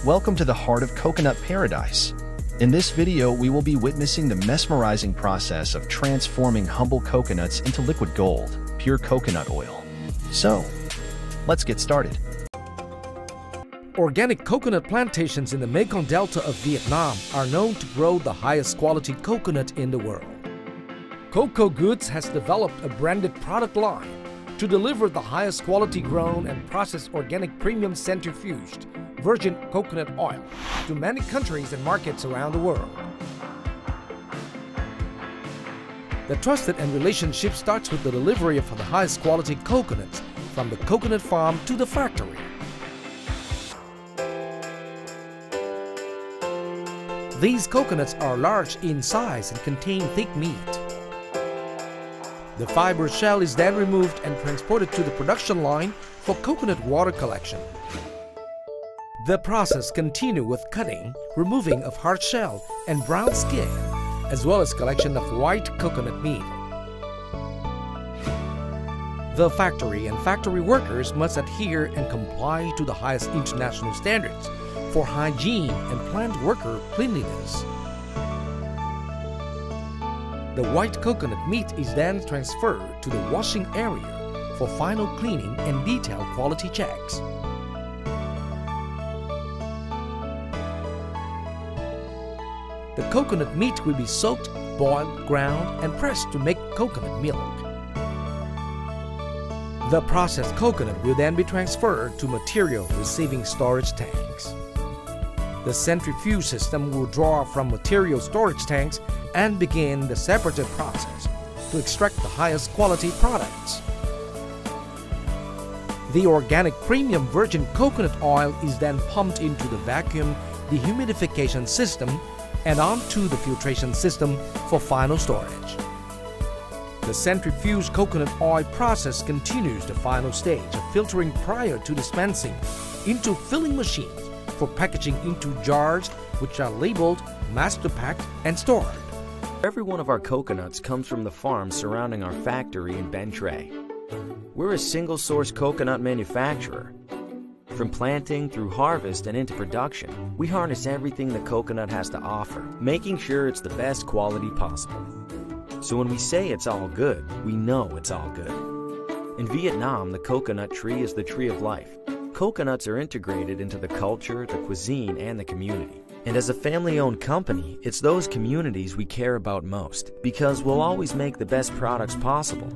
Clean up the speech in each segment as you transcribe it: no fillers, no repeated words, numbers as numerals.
Welcome to the heart of coconut paradise. In this video, we will be witnessing the mesmerizing process of transforming humble coconuts into liquid gold, pure coconut oil. So, let's get started. Organic coconut plantations in the Mekong Delta of Vietnam are known to grow the highest quality coconut in the world. Coco Goods has developed a branded product line to deliver the highest quality grown and processed organic premium centrifuged virgin coconut oil to many countries and markets around the world. The trusted and relationship starts with the delivery of the highest quality coconuts from the coconut farm to the factory. These coconuts are large in size and contain thick meat. The fiber shell is then removed and transported to the production line for coconut water collection. The process continues with cutting, removing of hard shell and brown skin, as well as collection of white coconut meat. The factory and factory workers must adhere and comply to the highest international standards for hygiene and plant worker cleanliness. The white coconut meat is then transferred to the washing area for final cleaning and detailed quality checks. The coconut meat will be soaked, boiled, ground, and pressed to make coconut milk. The processed coconut will then be transferred to material receiving storage tanks. The centrifuge system will draw from material storage tanks and begin the separative process to extract the highest quality products. The organic premium virgin coconut oil is then pumped into the vacuum dehumidification system and onto the filtration system for final storage. The centrifuge coconut oil process continues the final stage of filtering prior to dispensing into filling machines for packaging into jars which are labeled, master packed, and stored. Every one of our coconuts comes from the farms surrounding our factory in Ben Tre. We're a single-source coconut manufacturer. From planting through harvest and into production, we harness everything the coconut has to offer, making sure it's the best quality possible. So when we say it's all good, we know it's all good. In Vietnam, the coconut tree is the tree of life. Coconuts are integrated into the culture, the cuisine, and the community. And as a family-owned company, it's those communities we care about most, because we'll always make the best products possible.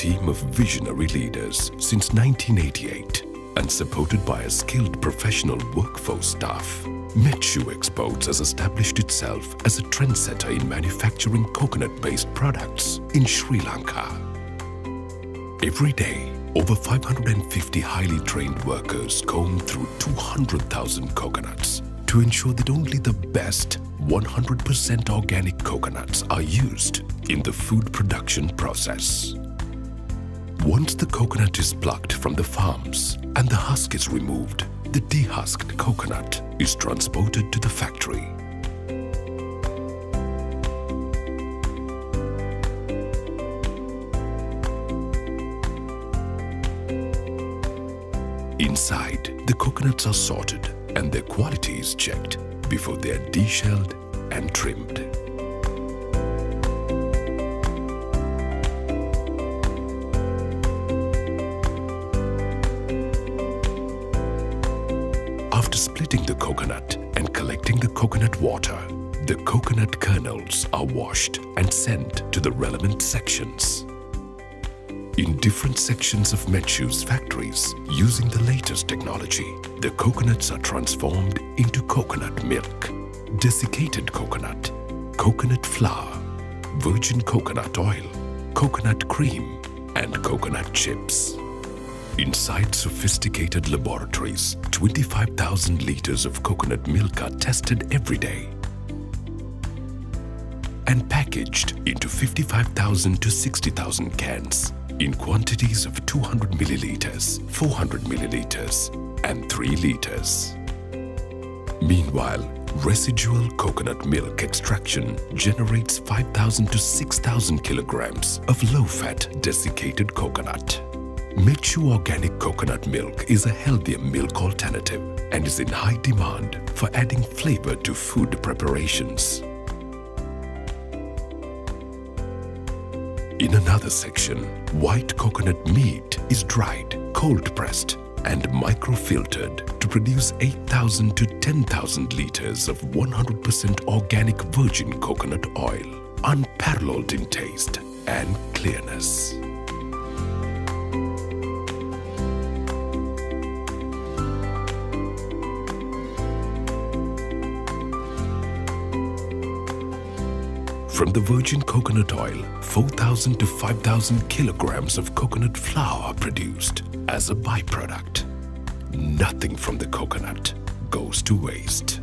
team of visionary leaders since 1988 and supported by a skilled professional workforce staff, Metsu Exports has established itself as a trendsetter in manufacturing coconut-based products in Sri Lanka. Every day, over 550 highly trained workers comb through 200,000 coconuts to ensure that only the best 100% organic coconuts are used in the food production process. Once the coconut is plucked from the farms and the husk is removed, the dehusked coconut is transported to the factory. Inside, the coconuts are sorted and their quality is checked before they are deshelled and trimmed. After splitting the coconut and collecting the coconut water, the coconut kernels are washed and sent to the relevant sections. In different sections of Metsu's factories, using the latest technology, the coconuts are transformed into coconut milk, desiccated coconut, coconut flour, virgin coconut oil, coconut cream, and coconut chips. Inside sophisticated laboratories, 25,000 liters of coconut milk are tested every day and packaged into 55,000 to 60,000 cans in quantities of 200 milliliters, 400 milliliters, and 3 liters. Meanwhile, residual coconut milk extraction generates 5,000 to 6,000 kilograms of low-fat desiccated coconut. Metsu organic coconut milk is a healthier milk alternative and is in high demand for adding flavor to food preparations. In another section, white coconut meat is dried, cold-pressed, and microfiltered to produce 8,000 to 10,000 liters of 100% organic virgin coconut oil, unparalleled in taste and clearness. From the virgin coconut oil, 4,000 to 5,000 kilograms of coconut flour are produced as a byproduct. Nothing from the coconut goes to waste.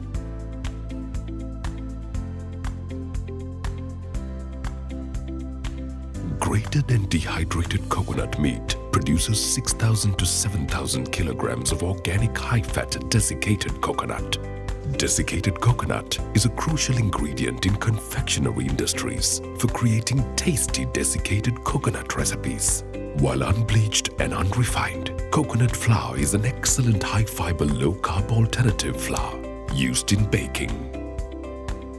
Grated and dehydrated coconut meat produces 6,000 to 7,000 kilograms of organic high-fat desiccated coconut. Desiccated coconut is a crucial ingredient in confectionery industries for creating tasty desiccated coconut recipes. While unbleached and unrefined, coconut flour is an excellent high-fiber, low-carb alternative flour used in baking.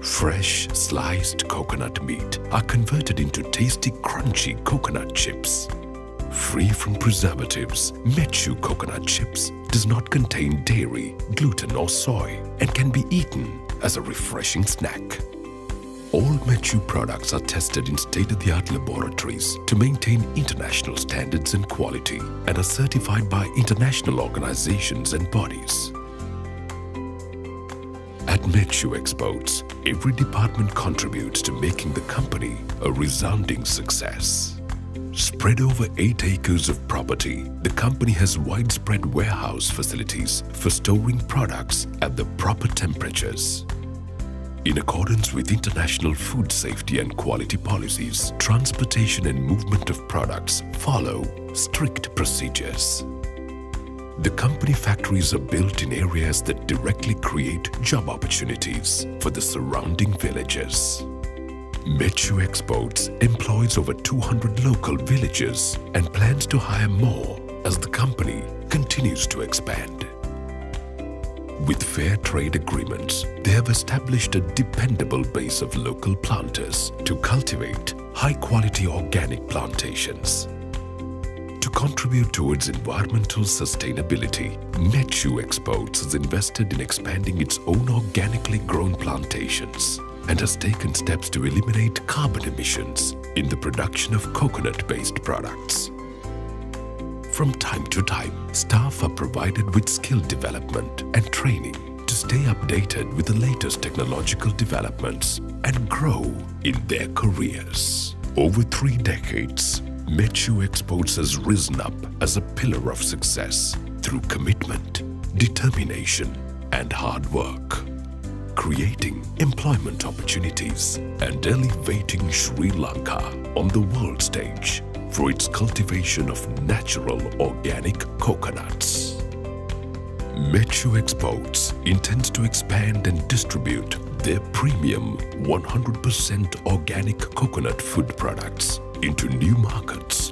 Fresh, sliced coconut meat are converted into tasty, crunchy coconut chips. Free from preservatives, Metsu coconut chips does not contain dairy, gluten or soy and can be eaten as a refreshing snack. All Metsu products are tested in state-of-the-art laboratories to maintain international standards and quality and are certified by international organizations and bodies. At Metsu Exports, every department contributes to making the company a resounding success. Spread over 8 acres of property, the company has widespread warehouse facilities for storing products at the proper temperatures. In accordance with international food safety and quality policies, transportation and movement of products follow strict procedures. The company factories are built in areas that directly create job opportunities for the surrounding villages. Metsu Exports employs over 200 local villagers and plans to hire more as the company continues to expand. With fair trade agreements, they have established a dependable base of local planters to cultivate high-quality organic plantations. To contribute towards environmental sustainability, Metsu Exports has invested in expanding its own organically grown plantations and has taken steps to eliminate carbon emissions in the production of coconut-based products. From time to time, staff are provided with skill development and training to stay updated with the latest technological developments and grow in their careers. Over 3 decades, Mechu Exports has risen up as a pillar of success through commitment, determination, and hard work, creating employment opportunities and elevating Sri Lanka on the world stage for its cultivation of natural organic coconuts. Mechu Exports intends to expand and distribute their premium 100% organic coconut food products into new markets